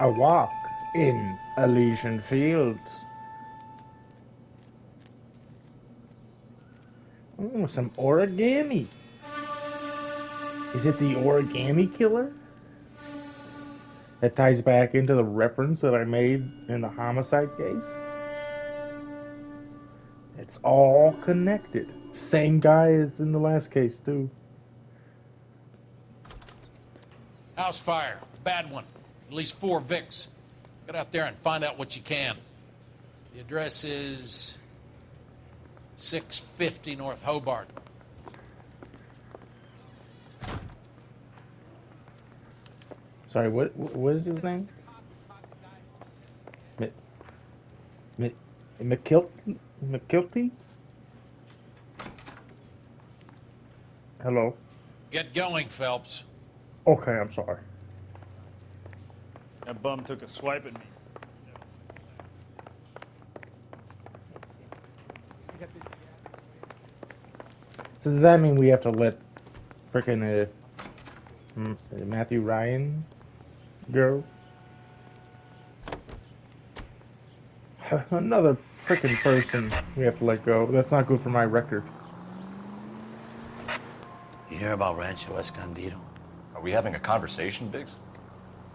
A walk in Elysian Fields. Oh, some origami. Is it the origami killer? That ties back into the reference that I made in the homicide case. It's all connected. Same guy as in the last case, too. House fire. Bad one. At least 4 Vicks. Get out there and find out what you can. The address is 650 North Hobart. Sorry, what is his name? McKilty? Hello? Get going, Phelps. Okay, I'm sorry. That bum took a swipe at me. So does that mean we have to let frickin' Matthew Ryan go? Another frickin' person we have to let go. That's not good for my record. You hear about Rancho Escondido? Are we having a conversation, Biggs?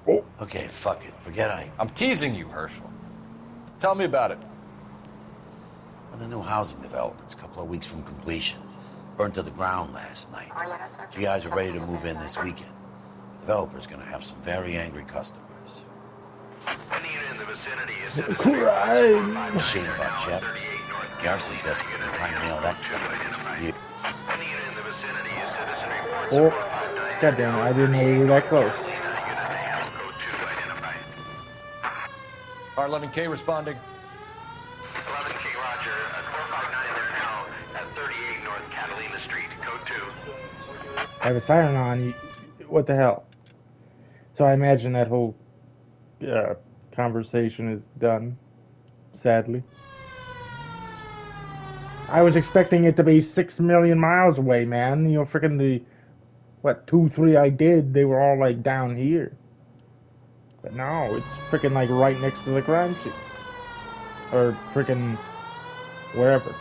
Oh. Okay, fuck it. Forget I... I'm teasing you, Herschel. Tell me about it. Well, the new housing development's a couple of weeks from completion. Burned to the ground last night. GIs are ready to move in this weekend. Developer's gonna have some very angry customers. Crime! Shame about Jeff. The arson desk are trying to nail that son of a bitch for you. Oh, goddamn! I didn't know we were that close. R11K responding. 11K Roger, 459 in town at 38 North Catalina Street, code 2. I have a siren on. What the hell? So I imagine that whole conversation is done. Sadly, I was expecting it to be 6 million miles away, man. You know, freaking the what 2, 3 I did, they were all like down here. But no, it's freaking like right next to the crime scene, or freaking wherever.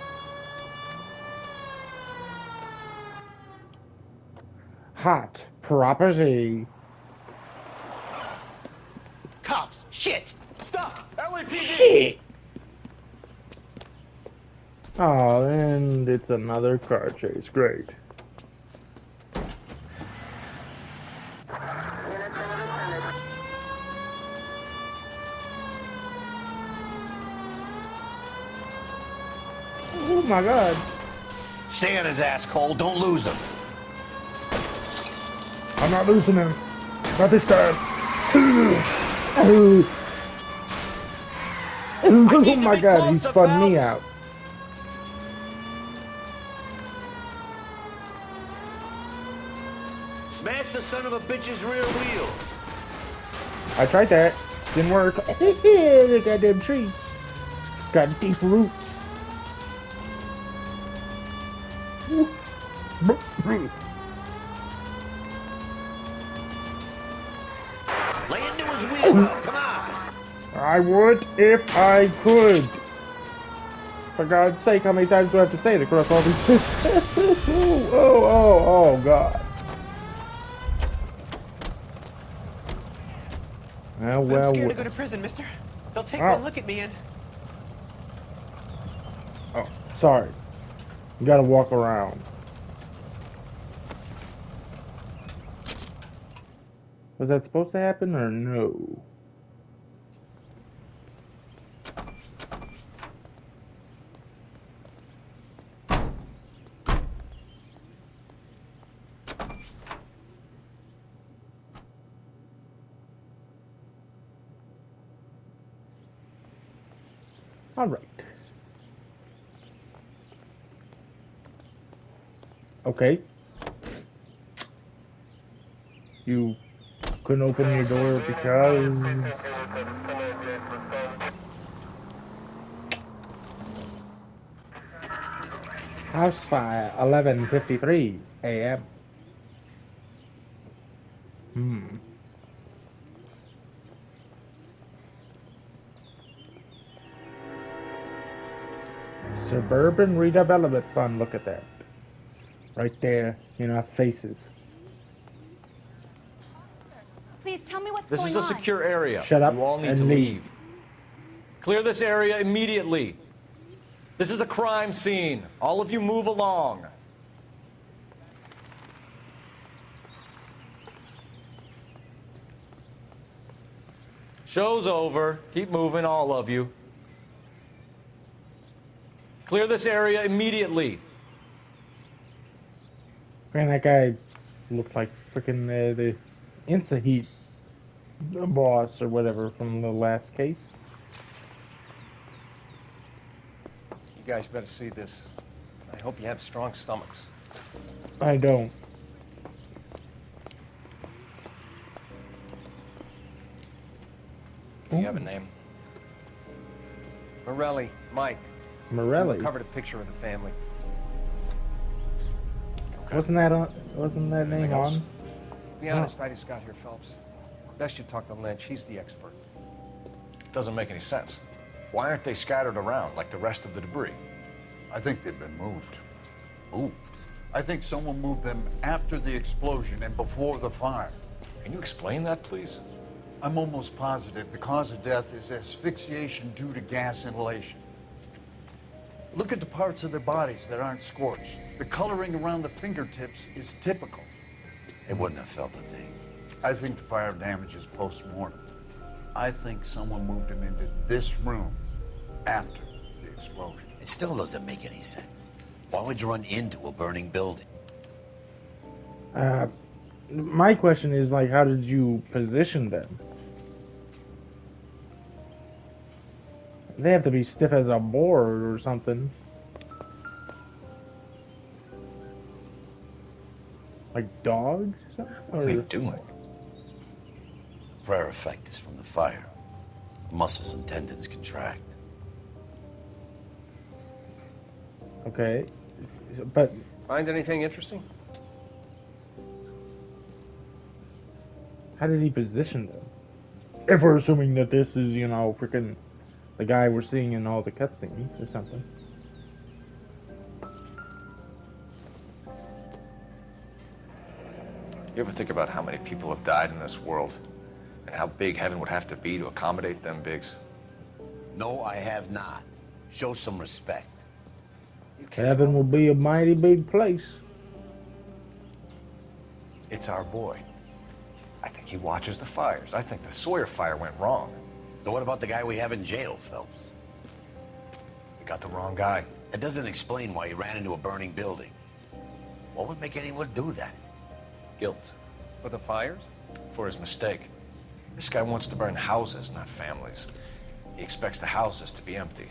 Hot property. Cops! Shit! Stop! LAPD! Shit. Oh, and it's another car chase. Great. Oh my god. Stay on his ass, Cole. Don't lose him. I'm not losing him. Not this time. Oh my god, he spun me out. Smash the son of a bitch's rear wheels. I tried that. Didn't work. The goddamn tree. Got deep roots. Lay into his wheel well. Come on. I would if I could. For God's sake, how many times do I have to say it across all these oh, god. Well, I'm scared to go to prison, mister. They'll take one look at me and... Oh, sorry. You gotta walk around. Was that supposed to happen or no? All right. Okay. You couldn't open your door because... House fire, 11:53 a.m. Suburban redevelopment fund. Look at that. Right there, our faces. Please tell me what's This going is a on. secure area. Shut up You all need and to leave. leave. Clear this area immediately. This is a crime scene. All of you move along. Show's over. Keep moving, all of you. Clear this area immediately. Man, that guy looked like freaking the Insta Heat boss or whatever from the last case. You guys better see this. I hope you have strong stomachs. I don't. Do you have a name? Morelli, Mike. Morelli. Covered a picture of the family. Wasn't that name else? on? To be honest, I just got here, Phelps. Best you talk to Lynch. He's the expert. Doesn't make any sense. Why aren't they scattered around like the rest of the debris? I think they've been moved. Moved? I think someone moved them after the explosion and before the fire. Can you explain that, please? I'm almost positive the cause of death is asphyxiation due to gas inhalation. Look at the parts of their bodies that aren't scorched. The coloring around the fingertips is typical. They wouldn't have felt a thing. I think the fire damage is post-mortem. I think someone moved them into this room after the explosion. It still doesn't make any sense. Why would you run into a burning building? My question is, like, how did you position them? They have to be stiff as a board or something. Like dogs or something? What are you doing? Prayer effect is from the fire. Muscles and tendons contract. Okay. But Find anything interesting? how did he position them? If we're assuming that this is, freaking the guy we're seeing in all the cutscenes or something. You ever think about how many people have died in this world? And how big heaven would have to be to accommodate them, Biggs? No, I have not. Show some respect. Heaven will be a mighty big place. It's our boy. I think he watches the fires. I think the Sawyer fire went wrong. So what about the guy we have in jail, Phelps? We got the wrong guy. That doesn't explain why he ran into a burning building. What would make anyone do that? Guilt. For the fires? For his mistake. This guy wants to burn houses, not families. He expects the houses to be empty.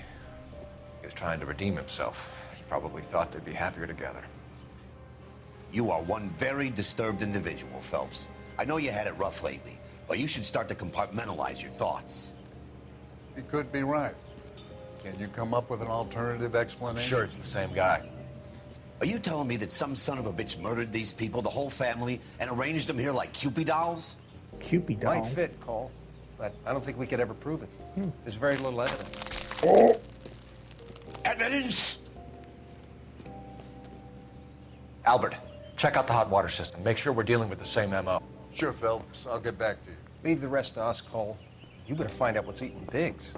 He was trying to redeem himself. He probably thought they'd be happier together. You are one very disturbed individual, Phelps. I know you had it rough lately, but you should start to compartmentalize your thoughts. He could be right. Can you come up with an alternative explanation? Sure, it's the same guy. Are you telling me that some son of a bitch murdered these people, the whole family, and arranged them here like Cupid dolls? Cupid doll. Might fit, Cole. But I don't think we could ever prove it. There's very little evidence. Oh, Evidence? Albert, check out the hot water system. Make sure we're dealing with the same MO. Sure, Phelps. I'll get back to you. Leave the rest to us, Cole. You better find out what's eating Biggs.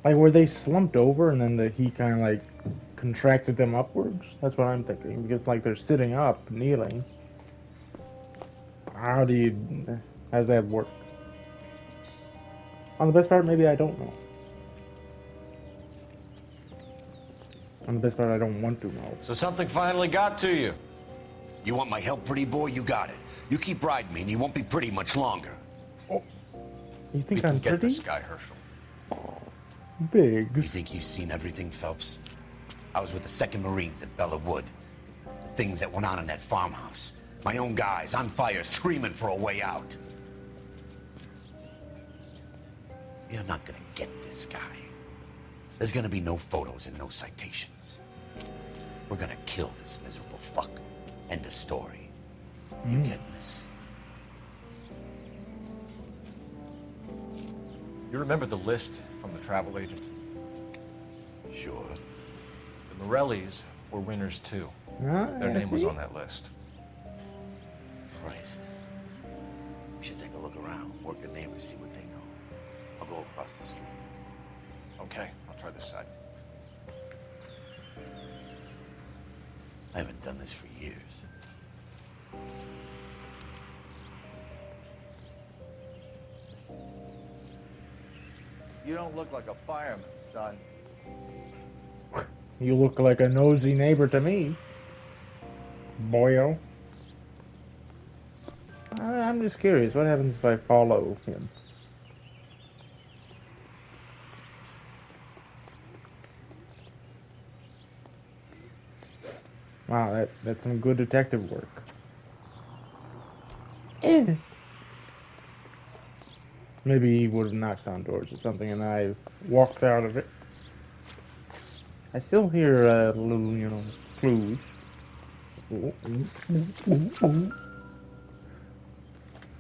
like were they slumped over and then he kind of like contracted them upwards? That's what I'm thinking, because like they're sitting up, kneeling. How's that work? On the best part, maybe I don't know. On the best part, I don't want to know. So something finally got to you. You want my help, pretty boy? You got it. You keep riding me and you won't be pretty much longer. You We think can I'm get pretty? this guy, Herschel. Big. You think you've seen everything, Phelps? I was with the 2nd Marines at Bella Wood. The things that went on in that farmhouse. My own guys on fire, screaming for a way out. You're not gonna get this guy. There's gonna be no photos and no citations. We're gonna kill this miserable fuck. End of story. You get this? You remember the list from the travel agent? sure. The Morellis were winners too. Their name was on that list. Christ. We should take a look around, work the neighbors, see what they know. I'll go across the street. Okay, I'll try this side. I haven't done this for years. You don't look like a fireman, son. You look like a nosy neighbor to me, boyo. I'm just curious, what happens if I follow him? Wow, that's some good detective work. Maybe he would have knocked on doors or something and I walked out of it. I still hear little, clues.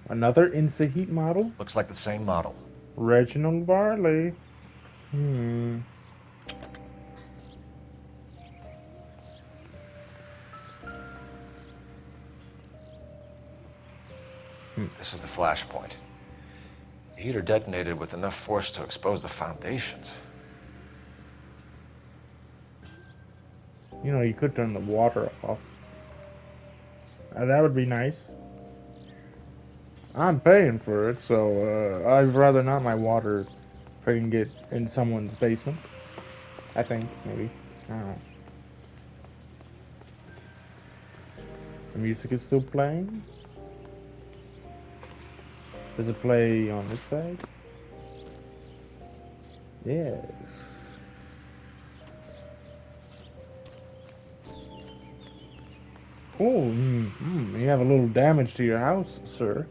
Another Insta-Heat model? Looks like the same model. Reginald Varley. This is the flashpoint. The heater detonated with enough force to expose the foundations. You could turn the water off. That would be nice. I'm paying for it, so I'd rather not my water freaking get in someone's basement. I think, maybe. I don't know. The music is still playing? Does it play on this side? Yes. Oh, you have a little damage to your house, sir.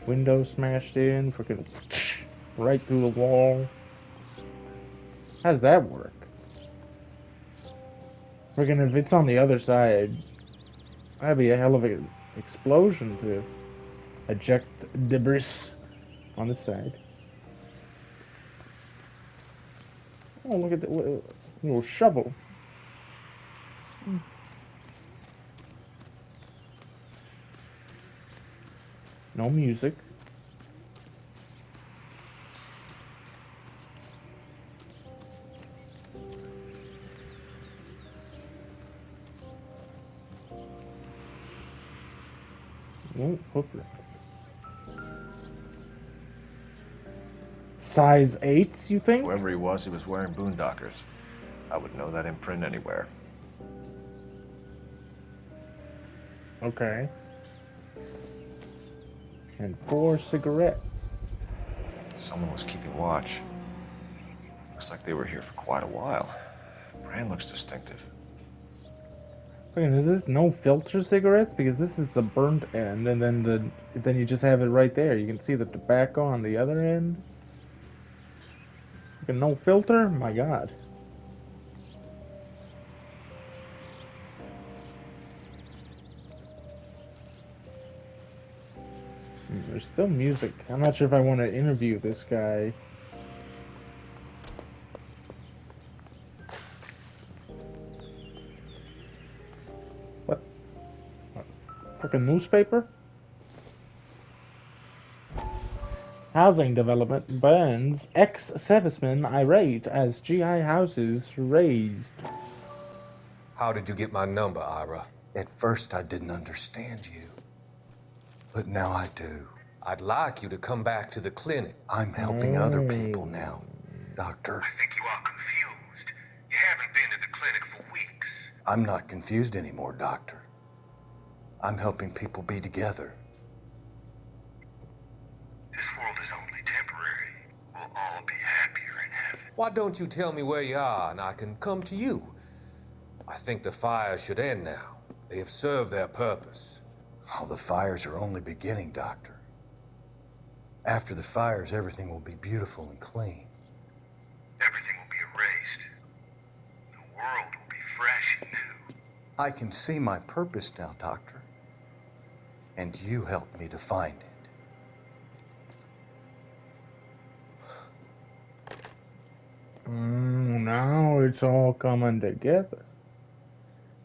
Window smashed in, freaking right through the wall. How does that work? Freaking if it's on the other side, that'd be a hell of an explosion to eject debris on this side. Oh, look at the little shovel. No music. Oh, hooker. Size 8s, you think? Whoever he was wearing boondockers. I would know that imprint anywhere. Okay. And 4 cigarettes. Someone was keeping watch. Looks like they were here for quite a while. Brand looks distinctive. Wait, is this no filter cigarettes? Because this is the burnt end, and then you just have it right there. You can see the tobacco on the other end. No filter? My God. There's still music. I'm not sure if I want to interview this guy. What? Freaking newspaper? Housing development burns. Ex-servicemen irate as GI houses razed. How did you get my number, Ira? At first, I didn't understand you. But now I do. I'd like you to come back to the clinic. I'm helping other people now, Doctor. I think you are confused. You haven't been to the clinic for weeks. I'm not confused anymore, Doctor. I'm helping people be together. This world is only temporary. We'll all be happier in heaven. Why don't you tell me where you are and I can come to you? I think the fires should end now. They have served their purpose. Oh, the fires are only beginning, Doctor. After the fires, everything will be beautiful and clean. Everything will be erased. The world will be fresh and new. I can see my purpose now, Doctor. And you helped me to find it. Now it's all coming together.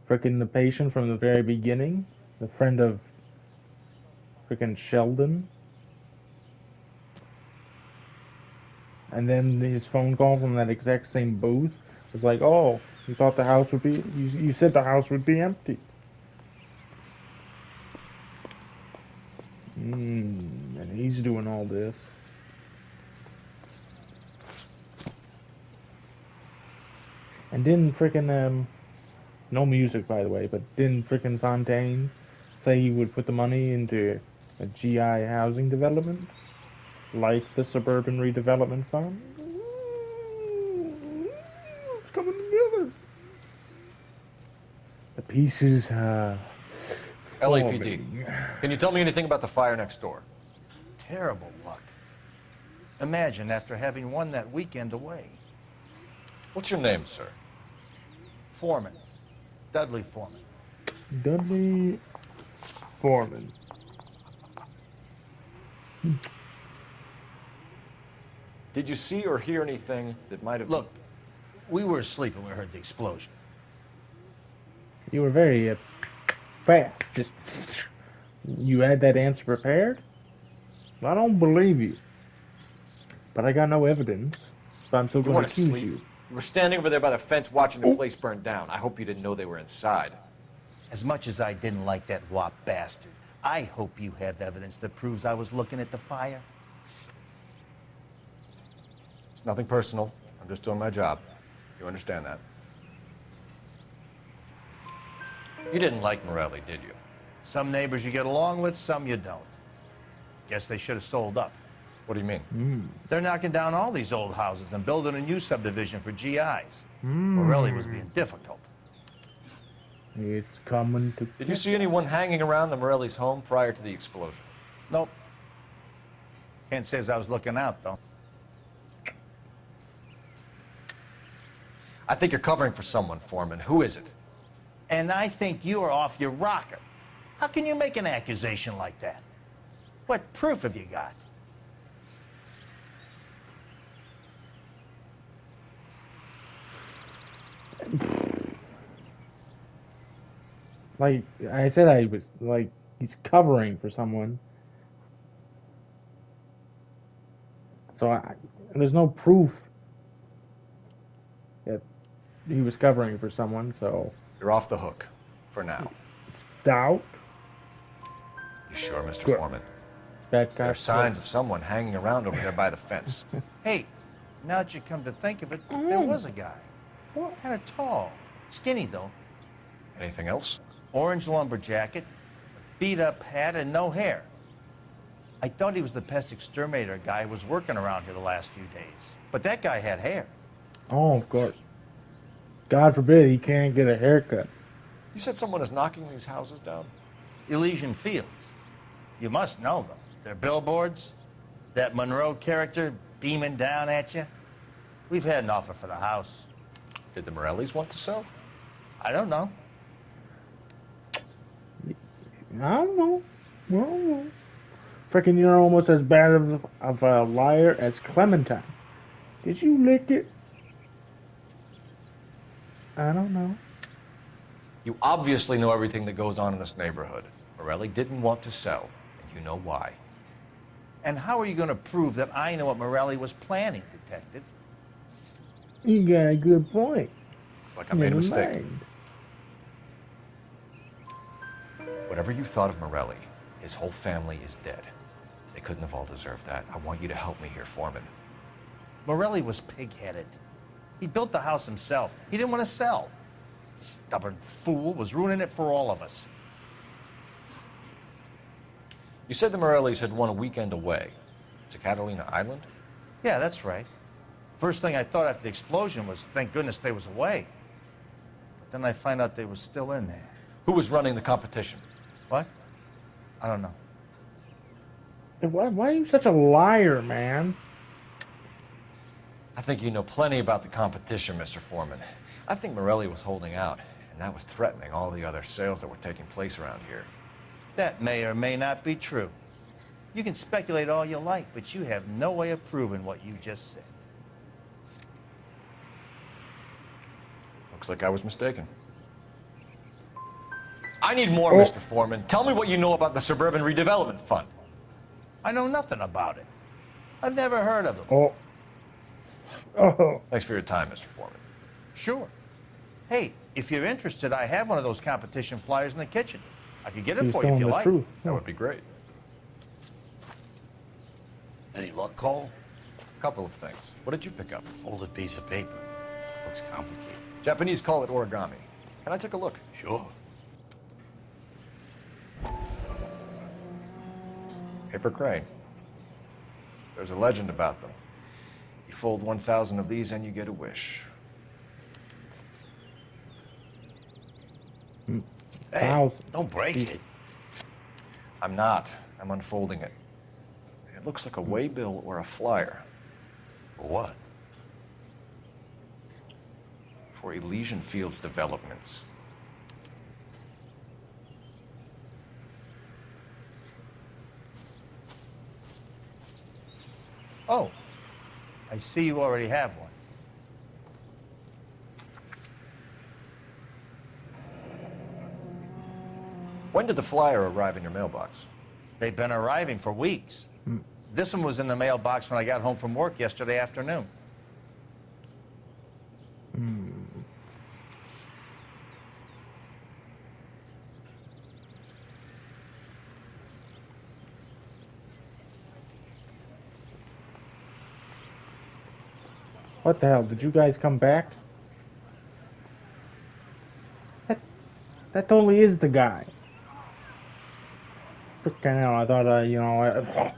Frickin' the patient from the very beginning, the friend of frickin' Sheldon, and then his phone call from that exact same booth was like, "Oh, you thought the house would be? You said the house would be empty." And he's doing all this. And didn't frickin' no music by the way, but didn't frickin' Fontaine say he would put the money into a GI housing development, like the Suburban Redevelopment Fund? It's coming together. The pieces, LAPD. forming. Can you tell me anything about the fire next door? Terrible luck. Imagine after having won that weekend away. What's your name, sir? Foreman. Dudley Foreman. Dudley Foreman. Did you see or hear anything that might have... Look, we were asleep when we heard the explosion. You were very fast. Just you had that answer prepared? I don't believe you. But I got no evidence. So I'm still You going to weren't accuse asleep. you. You were standing over there by the fence watching the place burn down. I hope you didn't know they were inside. As much as I didn't like that wop bastard, I hope you have evidence that proves I was looking at the fire. It's nothing personal. I'm just doing my job. You understand that? You didn't like Morelli, did you? Some neighbors you get along with, some you don't. Guess they should have sold up. What do you mean? They're knocking down all these old houses and building a new subdivision for GIs. Morelli was being difficult. It's coming to... Did you see anyone hanging around the Morelli's home prior to the explosion? Nope. Can't say as I was looking out, though. I think you're covering for someone, Foreman. Who is it? And I think you are off your rocker. How can you make an accusation like that? What proof have you got? Like I said, I was like, he's covering for someone. So there's no proof that he was covering for someone, so... You're off the hook. For now. It's doubt. You sure, Mr. Good. Foreman? That There are signs of someone hanging around over there by the fence. Hey, now that you come to think of it, there was a guy. Kind of tall. Skinny, though. Anything else? Orange lumber jacket, beat-up hat, and no hair. I thought he was the pest exterminator guy who was working around here the last few days. But that guy had hair. Oh, of course. God forbid he can't get a haircut. You said someone is knocking these houses down? Elysian Fields. You must know them. Their billboards, that Monroe character beaming down at you. We've had an offer for the house. Did the Morellis want to sell? I don't know. I don't know. Freaking, you're almost as bad of a liar as Clementine. Did you lick it? I don't know. You obviously know everything that goes on in this neighborhood. Morelli didn't want to sell, and you know why. And how are you going to prove that I know what Morelli was planning, Detective? You got a good point. It's like I made a mistake. Mind. Whatever you thought of Morelli, his whole family is dead. They couldn't have all deserved that. I want you to help me here, Foreman. Morelli was pig-headed. He built the house himself. He didn't want to sell. Stubborn fool was ruining it for all of us. You said the Morellis had won a weekend away to Catalina Island? Yeah, that's right. First thing I thought after the explosion was, thank goodness they was away. But then I find out they was still in there. Who was running the competition? What? I don't know. Why are you such a liar, man? I think you know plenty about the competition, Mr. Foreman. I think Morelli was holding out, and that was threatening all the other sales that were taking place around here. That may or may not be true. You can speculate all you like, but you have no way of proving what you just said. Looks like I was mistaken. I need more, Oh. Mr. Foreman. Tell me what you know about the Suburban Redevelopment Fund. I know nothing about it. I've never heard of them. Oh. Oh. Thanks for your time, Mr. Foreman. Sure. Hey, if you're interested, I have one of those competition flyers in the kitchen. I could get it He's for you if telling you the like. truth. That would be great. Any luck, Cole? A couple of things. What did you pick up? Folded piece of paper. Looks complicated. Japanese call it origami. Can I take a look? Sure. Paper crane. There's a legend about them. You fold 1,000 of these and you get a wish. Hey, Wow. don't break it. I'm not. I'm unfolding it. It looks like a waybill or a flyer. For what? For Elysian Fields Developments. Oh, I see you already have one. When did the flyer arrive in your mailbox? They've been arriving for weeks. This one was in the mailbox when I got home from work yesterday afternoon. What the hell? Did you guys come back? That totally is the guy. Freaking hell, I thought,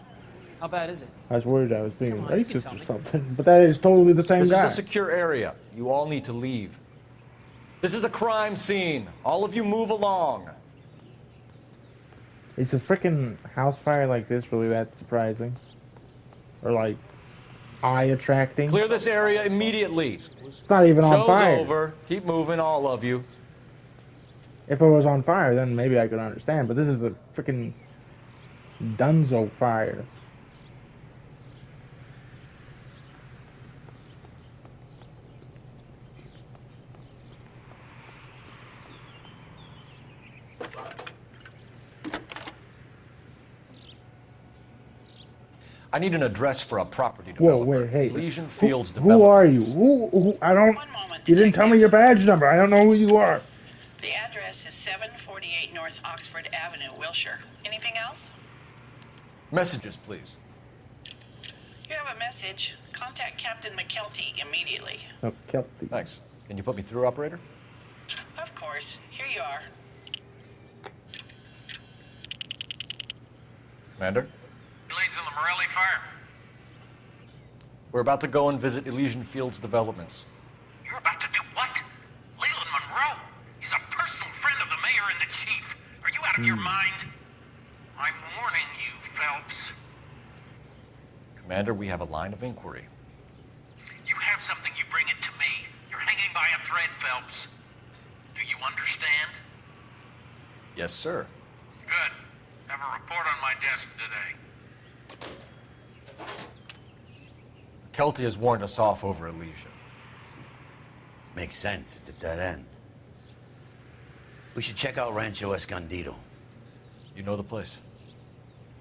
How bad is it? I was worried I was being Come on, you can racist tell or me. something. But that is totally the same This guy. is a secure area. You all need to leave. This is a crime scene. All of you move along. Is a freaking house fire like this really that surprising? Or like eye attracting? Clear this area immediately. It's not even on Show's fire. over. Keep moving, all of you. If it was on fire, then maybe I could understand. But this is a freaking dunzo fire. I need an address for a property Whoa, developer. wait, hey. Elysian Fields Who Development. are you? Who? I don't. You didn't tell me your badge number. I don't know who you are. The address is 748 North Oxford Avenue, Wilshire. Anything else? Messages, please. You have a message. Contact Captain McKelty immediately. Oh, Kelty. Thanks. Can you put me through, operator? Of course. Here you are. Commander? Leads in the Morelli fire. We're about to go and visit Elysian Fields Developments. You're about to do what? Leland Monroe. He's a personal friend of the mayor and the chief. Are you out of your mind? I'm warning you, Phelps. Commander, we have a line of inquiry. You have something, you bring it to me. You're hanging by a thread, Phelps. Do you understand? Yes, sir. Good. Have a report on my desk today. Kelty has warned us off over Elysian. Makes sense. It's a dead end. We should check out Rancho Escondido. You know the place?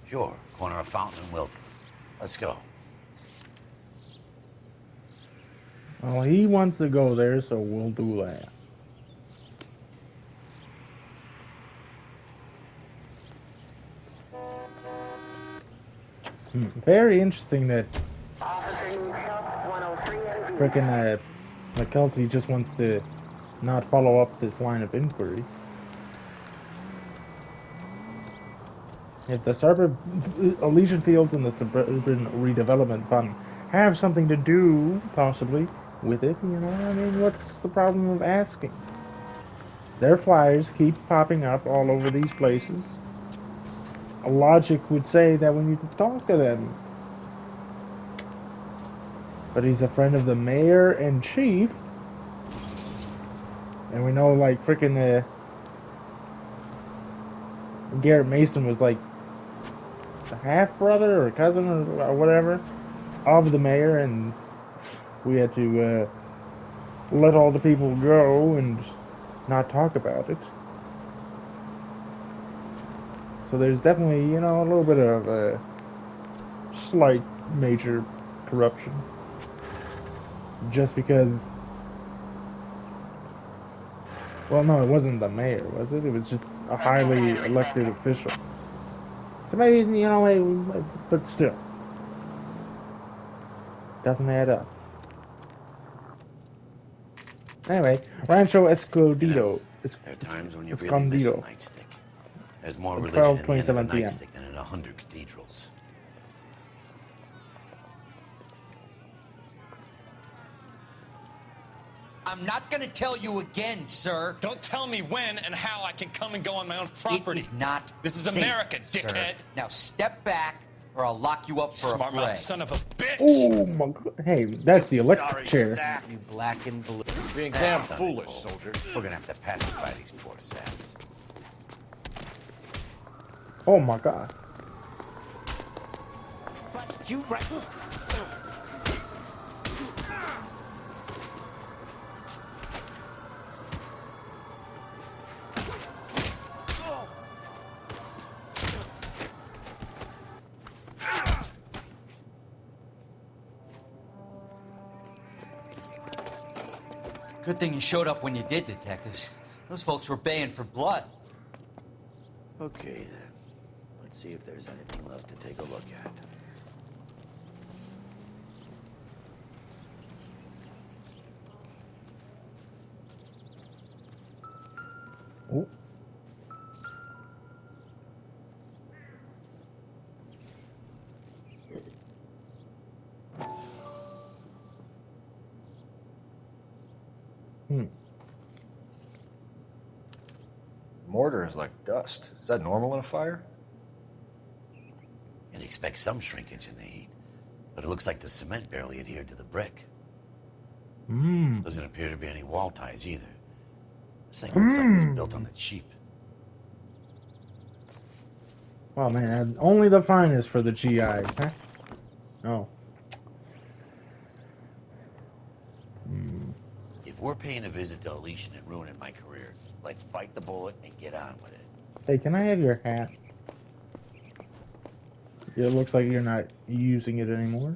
Sure. Corner of Fountain and Wilton. Let's go. Well, he wants to go there, so we'll do that. Very interesting that frickin' McKelty just wants to not follow up this line of inquiry. If the Elysian Fields and the Suburban Redevelopment Fund have something to do, possibly, with it, I mean, what's the problem of asking? Their flyers keep popping up all over these places. Logic would say that we need to talk to them. But he's a friend of the mayor and chief. And we know, like, frickin' Garrett Mason was, like, a half-brother or cousin or whatever of the mayor. And we had to let all the people go and not talk about it. So there's definitely, you know, a little bit of a slight major corruption. Just because, well, no, it wasn't the mayor, was it? It was just a highly elected official. So maybe, you know, but still. Doesn't add up. Anyway, Rancho Escondido. There are times when you really miss a Escondido. nightstick. There's more At religion in the end of a 12:27 p.m. nightstick than in 100 cathedrals. I'm not gonna tell you again, sir. Don't tell me when and how I can come and go on my own property. It is not This is safe, America, sir. dickhead. Now step back, or I'll lock you up for a Smart mouth fray. son of a bitch. Oh my god. Hey, that's the electric Sorry, chair. Zach. You black and blue. Being That's damn not foolish, cool. soldier. We're gonna have to pacify these poor saps. Oh my god. Bust you right. Good thing you showed up when you did, detectives. Those folks were baying for blood. Okay, then. Let's see if there's anything left to take a look at. Oh. Mortar is like dust. Is that normal in a fire? You'd expect some shrinkage in the heat, but it looks like the cement barely adhered to the brick. Doesn't appear to be any wall ties either. This thing looks like it was built on the cheap. Oh man, only the finest for the GIs, huh? Oh. If we're paying a visit to Alicia and ruining my career, let's bite the bullet and get on with it. Hey, can I have your hat? It looks like you're not using it anymore.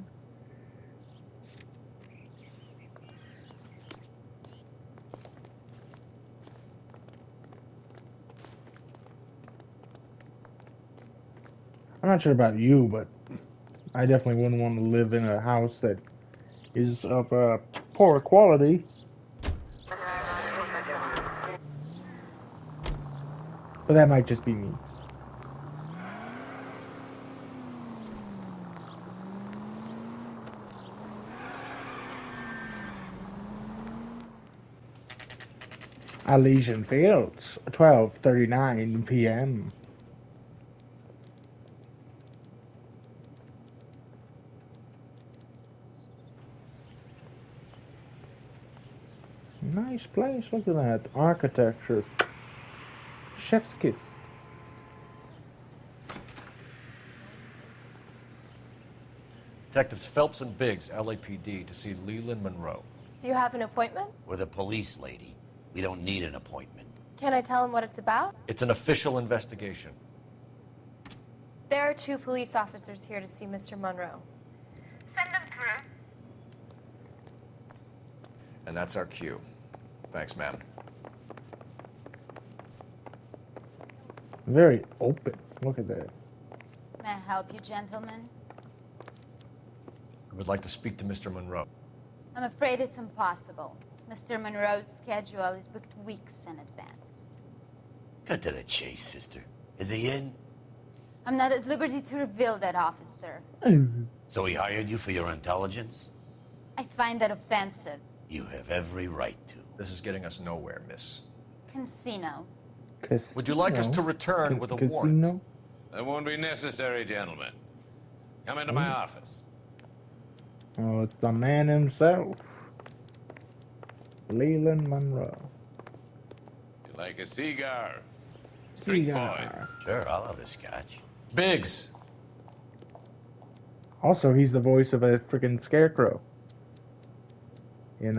I'm not sure about you, but I definitely wouldn't want to live in a house that is of poor quality. But that might just be me. Elysian Fields, 12:39 p.m. Nice place, look at that. Architecture. Chef's kiss. Detectives Phelps and Biggs, LAPD, to see Leland Monroe. Do you have an appointment? We're the police, lady. We don't need an appointment. Can I tell him what it's about? It's an official investigation. There are 2 police officers here to see Mr. Monroe. Send them through. And that's our cue. Thanks, ma'am. Very open. Look at that. May I help you, gentlemen? We would like to speak to Mr. Monroe. I'm afraid it's impossible. Mr. Monroe's schedule is booked weeks in advance. Cut to the chase, sister. Is he in? I'm not at liberty to reveal that, officer. So he hired you for your intelligence? I find that offensive. You have every right to. This is getting us nowhere, miss. Casino. Would you like us to return with a warrant? That won't be necessary, gentlemen. Come into my office. Oh, it's the man himself. Leland Monroe. You like a cigar? Drink, boys. Sure, I'll have a scotch. Biggs. Also, he's the voice of a freaking scarecrow in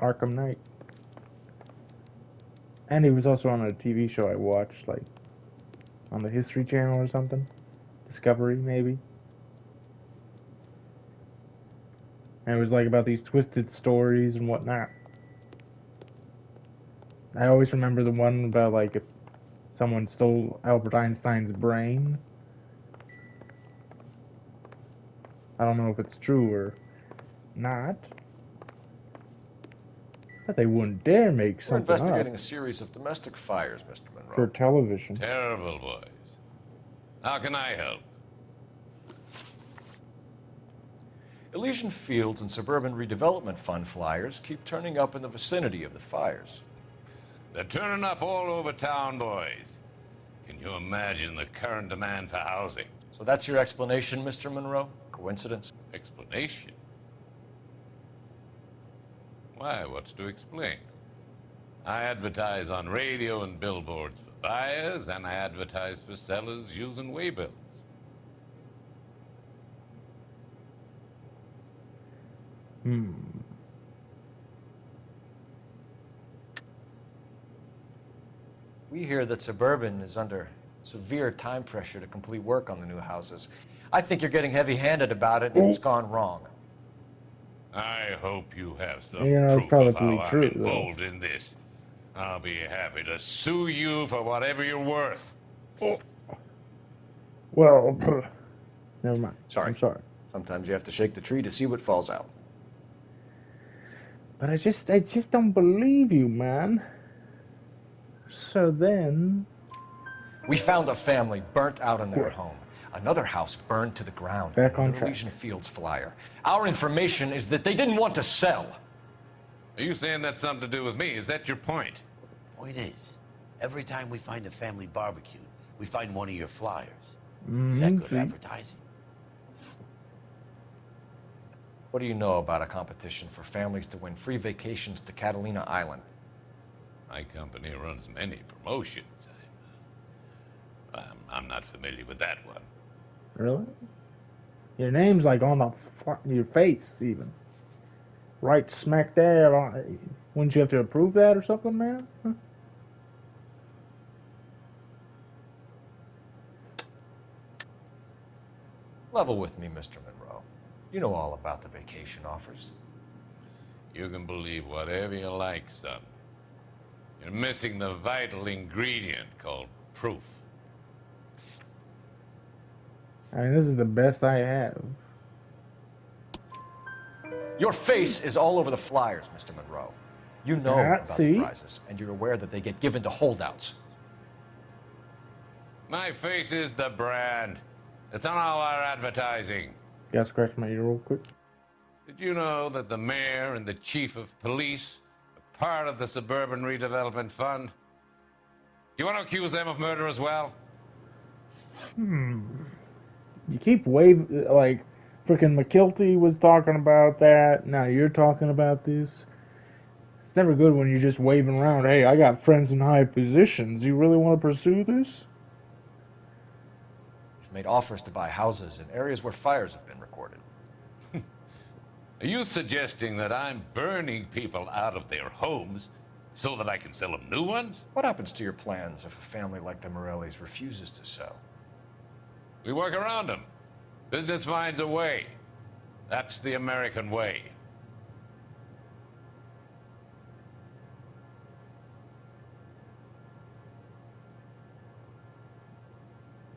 Arkham Knight. And he was also on a TV show I watched, like, on the History Channel or something. Discovery, maybe. And it was, like, about these twisted stories and whatnot. I always remember the one about, like, if someone stole Albert Einstein's brain. I don't know if it's true or not. But they wouldn't dare make We're something investigating up a series of domestic fires, Mr. Monroe. for television. Terrible, boys. How can I help? Elysian Fields and Suburban Redevelopment Fund flyers keep turning up in the vicinity of the fires. They're turning up all over town, boys. Can you imagine the current demand for housing? So that's your explanation, Mr. Monroe? Coincidence? Explanation? Why, what's to explain? I advertise on radio and billboards for buyers, and I advertise for sellers using waybills. We hear that Suburban is under severe time pressure to complete work on the new houses. I think you're getting heavy-handed about it, and it's gone wrong. I hope you have some You know, it's proof of probably how true, I'm involved in this. I'll be happy to sue you for whatever you're worth. Well, never mind. Sorry. I'm sorry. Sometimes you have to shake the tree to see what falls out. But I just don't believe you, man. So then... We found a family burnt out in their home. Another house burned to the ground. Back on track. Elysian Fields flyer. Our information is that they didn't want to sell. Are you saying that's something to do with me? Is that your point? Point is, every time we find a family barbecue, we find one of your flyers. Mm-hmm. Is that good advertising? What do you know about a competition for families to win free vacations to Catalina Island? My company runs many promotions. I'm not familiar with that one. Really? Your name's like on your face, even. Right smack there. Wouldn't you have to approve that or something, man? Huh? Level with me, Mr. Monroe. You know all about the vacation offers. You can believe whatever you like, son. You're missing the vital ingredient called proof. I mean, this is the best I have. Your face is all over the flyers, Mr. Monroe. You know about the prizes, and you're aware that they get given to holdouts. My face is the brand. It's on all our advertising. Gotta scratch my ear real quick. Did you know that the mayor and the chief of police are part of the Suburban Redevelopment Fund? Do you want to accuse them of murder as well? You keep waving, like, freaking McKilty was talking about that. Now you're talking about this. It's never good when you're just waving around, hey, I got friends in high positions. You really want to pursue this? You've made offers to buy houses in areas where fires have been recorded. Are you suggesting that I'm burning people out of their homes so that I can sell them new ones? What happens to your plans if a family like the Morellis refuses to sell? We work around them. Business finds a way. That's the American way.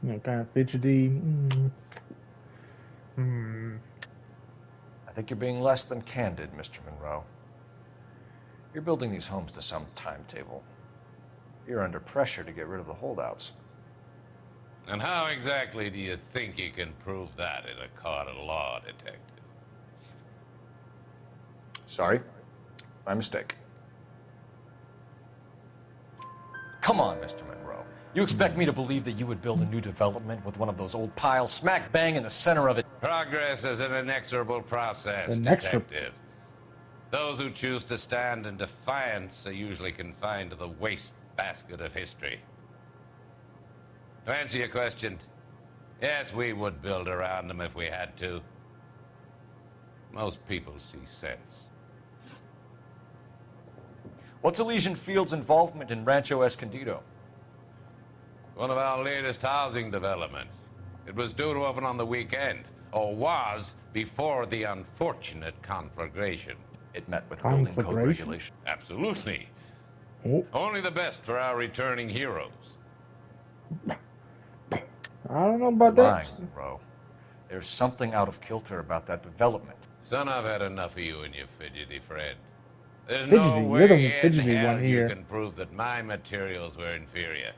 You know, kind of fidgety. I think you're being less than candid, Mr. Monroe. You're building these homes to some timetable. You're under pressure to get rid of the holdouts. And how exactly do you think you can prove that in a court of law, detective? Sorry, my mistake. Come on, Mr. Monroe. You expect me to believe that you would build a new development with one of those old piles smack bang in the center of it? Progress is an inexorable process, detective. Those who choose to stand in defiance are usually confined to the wastebasket of history. To answer your question, yes, we would build around them if we had to. Most people see sense. What's Elysian Field's involvement in Rancho Escondido? One of our latest housing developments. It was due to open on the weekend, or was before the unfortunate conflagration. It met with building code regulations. Absolutely. Oh. Only the best for our returning heroes. I don't know about Lying, that. bro. There's something out of kilter about that development. Son, I've had enough of you and your fidgety friend. There's Fidgety, no you're the way in fidgety hell one you here. can prove that my materials were inferior.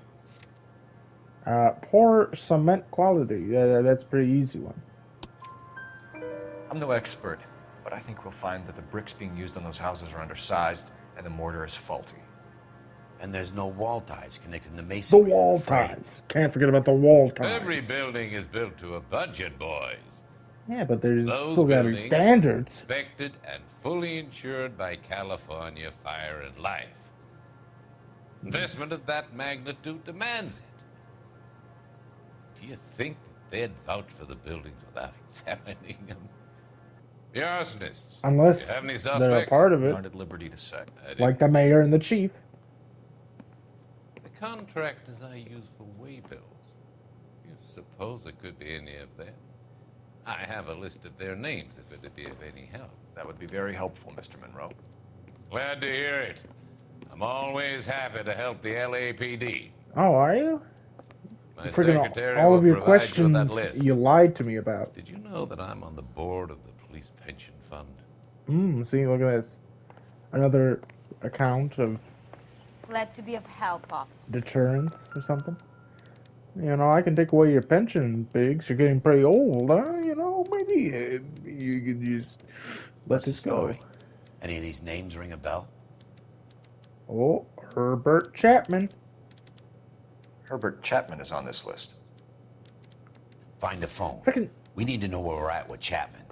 Poor cement quality. Yeah, that's a pretty easy one. I'm no expert, but I think we'll find that the bricks being used on those houses are undersized and the mortar is faulty. And there's no wall ties connecting the The masonry. wall ties. Can't forget about the wall ties. Every building is built to a budget, boys. Yeah, but there's Those still got to be buildings standards. inspected and fully insured by California Fire and Life. Investment of that magnitude demands it. Do you think that they'd vouch for the buildings without examining them? The arsonists. Unless You have any they're a suspects? part of it. Aren't at liberty to say. Like the mayor and the chief. The contractors I use for way bills. You suppose it could be any of them? I have a list of their names if it'd be of any help. That would be very helpful, Mr. Monroe. Glad to hear it. I'm always happy to help the LAPD. Oh, are you? My Freaking secretary all will of your provide you with questions that list. you lied to me about. Did you know that I'm on the board of the police pension fund? See, look at this. Another account of Glad to be of help, officer. deterrence or something. You know, I can take away your pension, Biggs. You're getting pretty old, huh? You know, maybe you could just let What's the this go. story? Any of these names ring a bell? Oh, Herbert Chapman. Herbert Chapman is on this list. Find the phone. Frickin' We need to know where we're at with Chapman.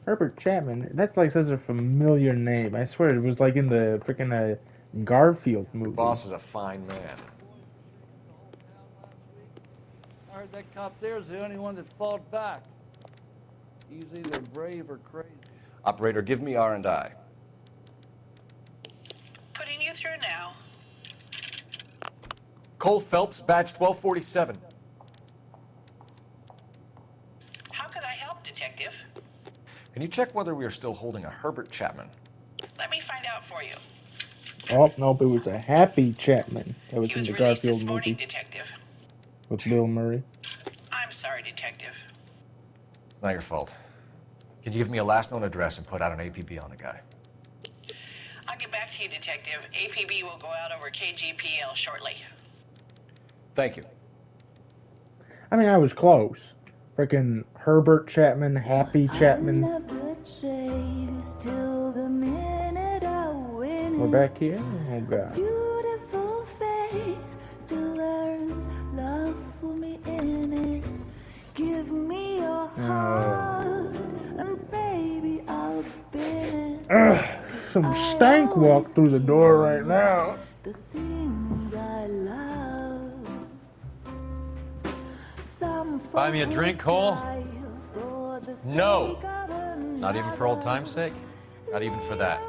Herbert Chapman. That's like such a familiar name. I swear it was like in the freaking Garfield movie. Your boss is a fine man. I heard that cop there's the only one that fought back. He's either brave or crazy. Operator, give me R&I. Putting you through now. Cole Phelps, badge 1247. How could I help, Detective? Can you check whether we are still holding a Herbert Chapman? Let me find out for you. Oh, nope, it was a Happy Chapman. That was He in was the released Garfield this morning, movie Detective. with Bill Murray. I'm sorry, Detective. It's not your fault. Can you give me a last known address and put out an APB on the guy? I'll get back to you, Detective. APB will go out over KGPL shortly. Thank you. I mean, I was close. Freaking Herbert Chapman, Happy Chapman. We're back here? Oh, God. Beautiful face still learns love for me in it. Give me your heart, and baby, I'll spin it. Ugh, some stank walk through the door right now. The things I love. Some Buy me a drink, Cole? for the No. sake of Not even for old time's sake? Not even for that.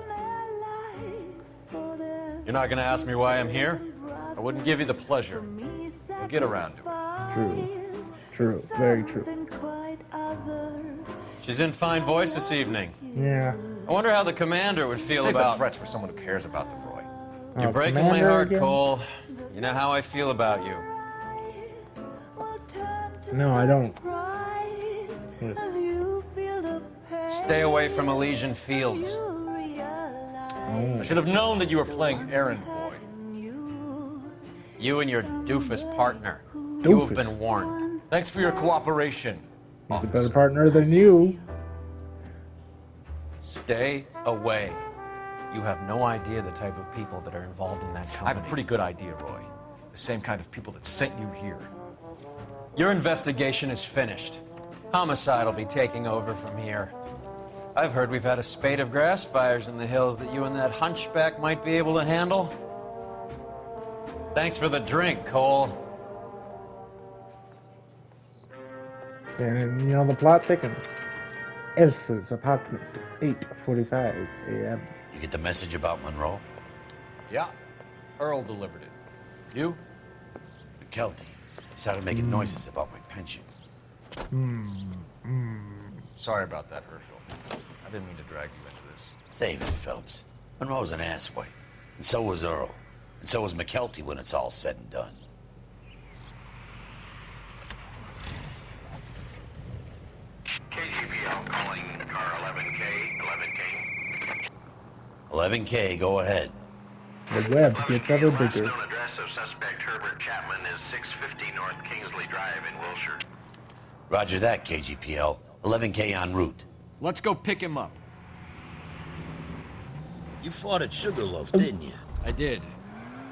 You're not gonna ask me why I'm here? I wouldn't give you the pleasure. We'll get around to it. True, very true. She's in fine voice this evening. Yeah. I wonder how the commander would feel Save about... the threats for someone who cares about them, Roy. You're Oh, breaking my Commander heart, again? Cole. You know how I feel about you. No, I don't. Stay away from Elysian Fields. I should have known that you were playing errand boy. You and your doofus partner. You have been warned. Thanks for your cooperation. He's a better partner than you. Stay away. You have no idea the type of people that are involved in that I company. have a pretty good idea, Roy. The same kind of people that sent you here. Your investigation is finished. Homicide will be taking over from here. I've heard we've had a spate of grass fires in the hills that you and that hunchback might be able to handle. Thanks for the drink, Cole. And, you know, the plot thickens. Elsa's apartment, 8:45 a.m. You get the message about Monroe? Yeah. Earl delivered it. You? McKelty. He started making noises about my pension. Sorry about that, Herschel. I didn't mean to drag you into this. Save it, Phelps. Monroe's an asswipe. And so was Earl. And so was McKelty when it's all said and done. KGPL calling car 11K, 11K. 11K, go ahead. The web gets ever bigger. Last known address of suspect Herbert Chapman is 650 North Kingsley Drive in Wilshire. Roger that, KGPL. 11K en route. Let's go pick him up. You fought at Sugarloaf, didn't you? I did.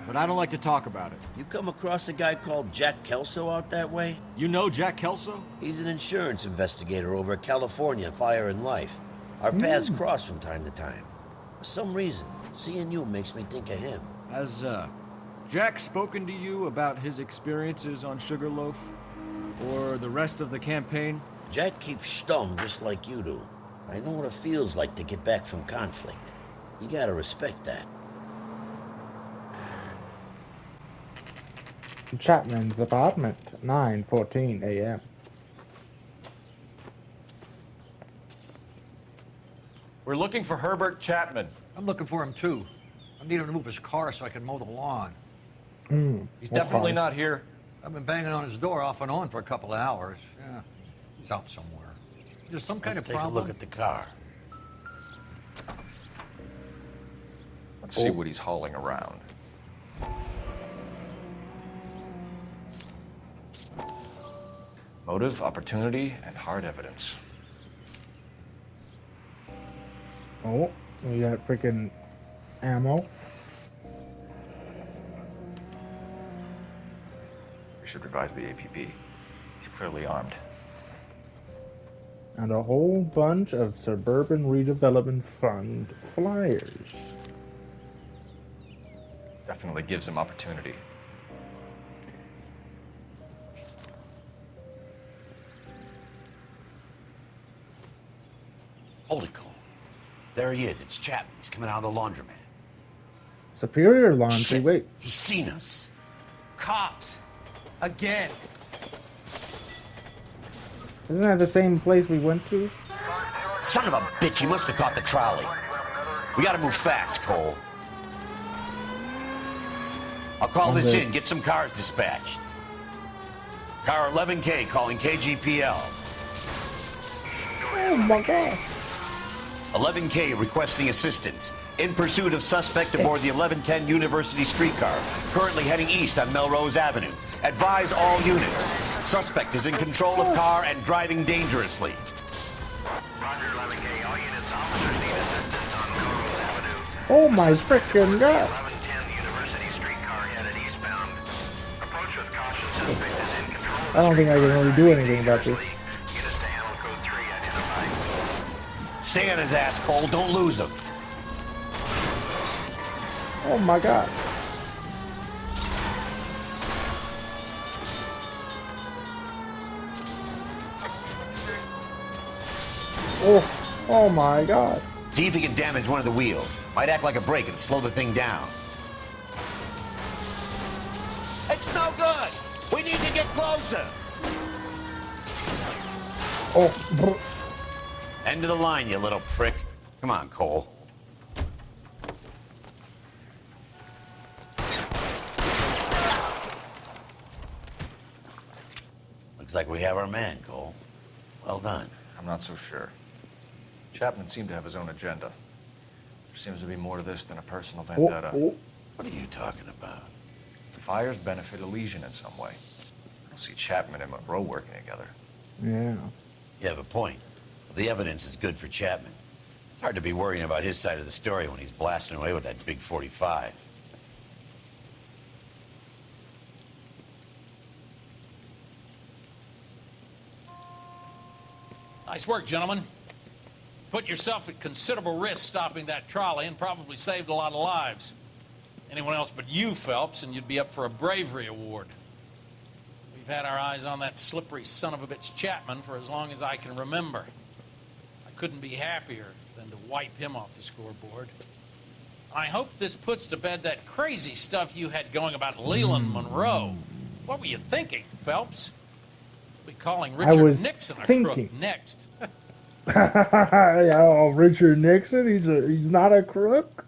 But I don't like to talk about it. You come across a guy called Jack Kelso out that way? You know Jack Kelso? He's an insurance investigator over at California Fire and Life. Our paths cross from time to time. For some reason, seeing you makes me think of him. Has, Jack spoken to you about his experiences on Sugarloaf? Or the rest of the campaign? Jack keeps stum just like you do. I know what it feels like to get back from conflict. You gotta respect that. Chapman's apartment, 9:14 a.m. We're looking for Herbert Chapman. I'm looking for him too. I need him to move his car so I can mow the lawn. He's definitely not here. I've been banging on his door off and on for a couple of hours. Yeah, he's out somewhere. There's some kind of Let's take problem. a look at the car. Let's see what he's hauling around. Motive, opportunity, and hard evidence. Oh, we got freaking ammo. We should revise the APB. He's clearly armed. And a whole bunch of Suburban Redevelopment Fund flyers. Definitely gives him opportunity. Hold it, Cole. There he is. It's Chapman. He's coming out of the laundromat. Superior Laundry, Shit. wait. He's seen us. Cops. Again. Isn't that the same place we went to? Son of a bitch, he must have caught the trolley. We gotta move fast, Cole. I'll call this in. Get some cars dispatched. Car 11K calling KGPL. Oh my god. 11K requesting assistance. In pursuit of suspect aboard the 1110 University streetcar, currently heading east on Melrose Avenue. Advise all units. Suspect is in control of car and driving dangerously. Roger 11K. All units, officers need assistance on Melrose Avenue. Oh my frickin' god. 1110 University streetcar headed eastbound. Approach with caution. Suspect is in control. I don't think I can really do anything about this. Units to handle code 3 identified. Stay on his ass, Cole. Don't lose him. Oh my god. Oh my god. See if he can damage one of the wheels. Might act like a brake and slow the thing down. It's no good. We need to get closer. Oh. End of the line, you little prick. Come on, Cole. Looks like we have our man, Cole. Well done. I'm not so sure. Chapman seemed to have his own agenda. There seems to be more to this than a personal vendetta. What are you talking about? The fires benefit Elysian in some way. I don't see Chapman and Monroe working together. Yeah. You have a point. The evidence is good for Chapman. It's hard to be worrying about his side of the story when he's blasting away with that big 45. Nice work, gentlemen. Put yourself at considerable risk stopping that trolley and probably saved a lot of lives. Anyone else but you, Phelps, and you'd be up for a bravery award. We've had our eyes on that slippery son of a bitch Chapman for as long as I can remember. I couldn't be happier than to wipe him off the scoreboard. I hope this puts to bed that crazy stuff you had going about Leland Monroe. What were you thinking, Phelps? We'll be calling Richard Nixon a crook next. Oh, Richard Nixon? He's not a crook?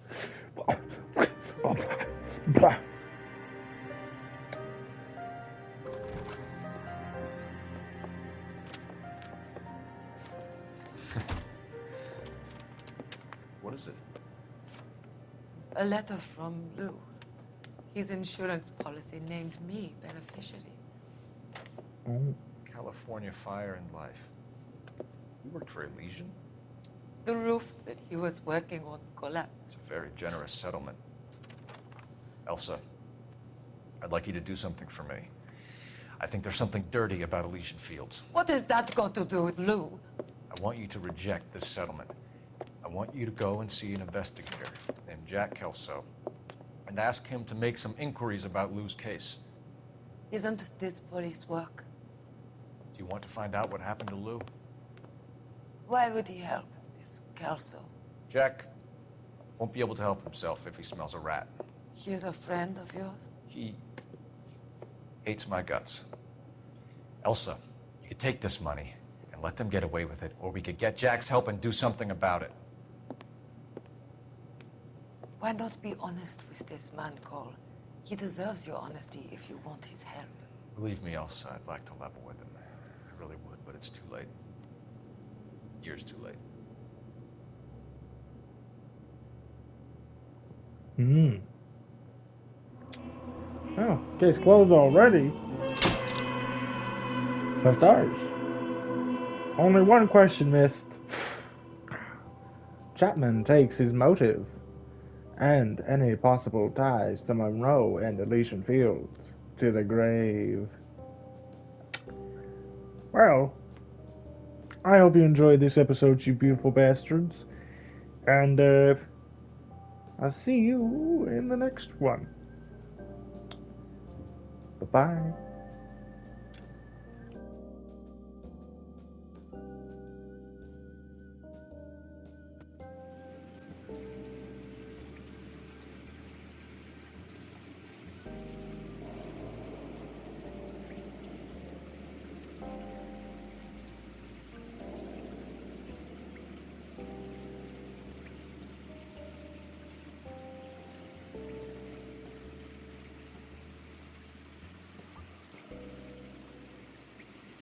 What is it? A letter from Lou. His insurance policy named me beneficiary. California Fire and Life. You worked for Elysian? The roof that he was working on collapsed. It's a very generous settlement. Elsa, I'd like you to do something for me. I think there's something dirty about Elysian Fields. What has that got to do with Lou? I want you to reject this settlement. I want you to go and see an investigator named Jack Kelso and ask him to make some inquiries about Lou's case. Isn't this police work? Do you want to find out what happened to Lou? Why would he help, this Kelso? Jack won't be able to help himself if he smells a rat. He's a friend of yours? He hates my guts. Elsa, you could take this money and let them get away with it, or we could get Jack's help and do something about it. Why not be honest with this man, Cole? He deserves your honesty if you want his help. Believe me, Elsa, I'd like to level with him. I really would, but it's too late. Years too late. Oh, case closed already. 5 stars. Only one question missed. Chapman takes his motive and any possible ties to Monroe and Elysian Fields to the grave. Well, I hope you enjoyed this episode, you beautiful bastards. And I'll see you in the next one. Bye-bye.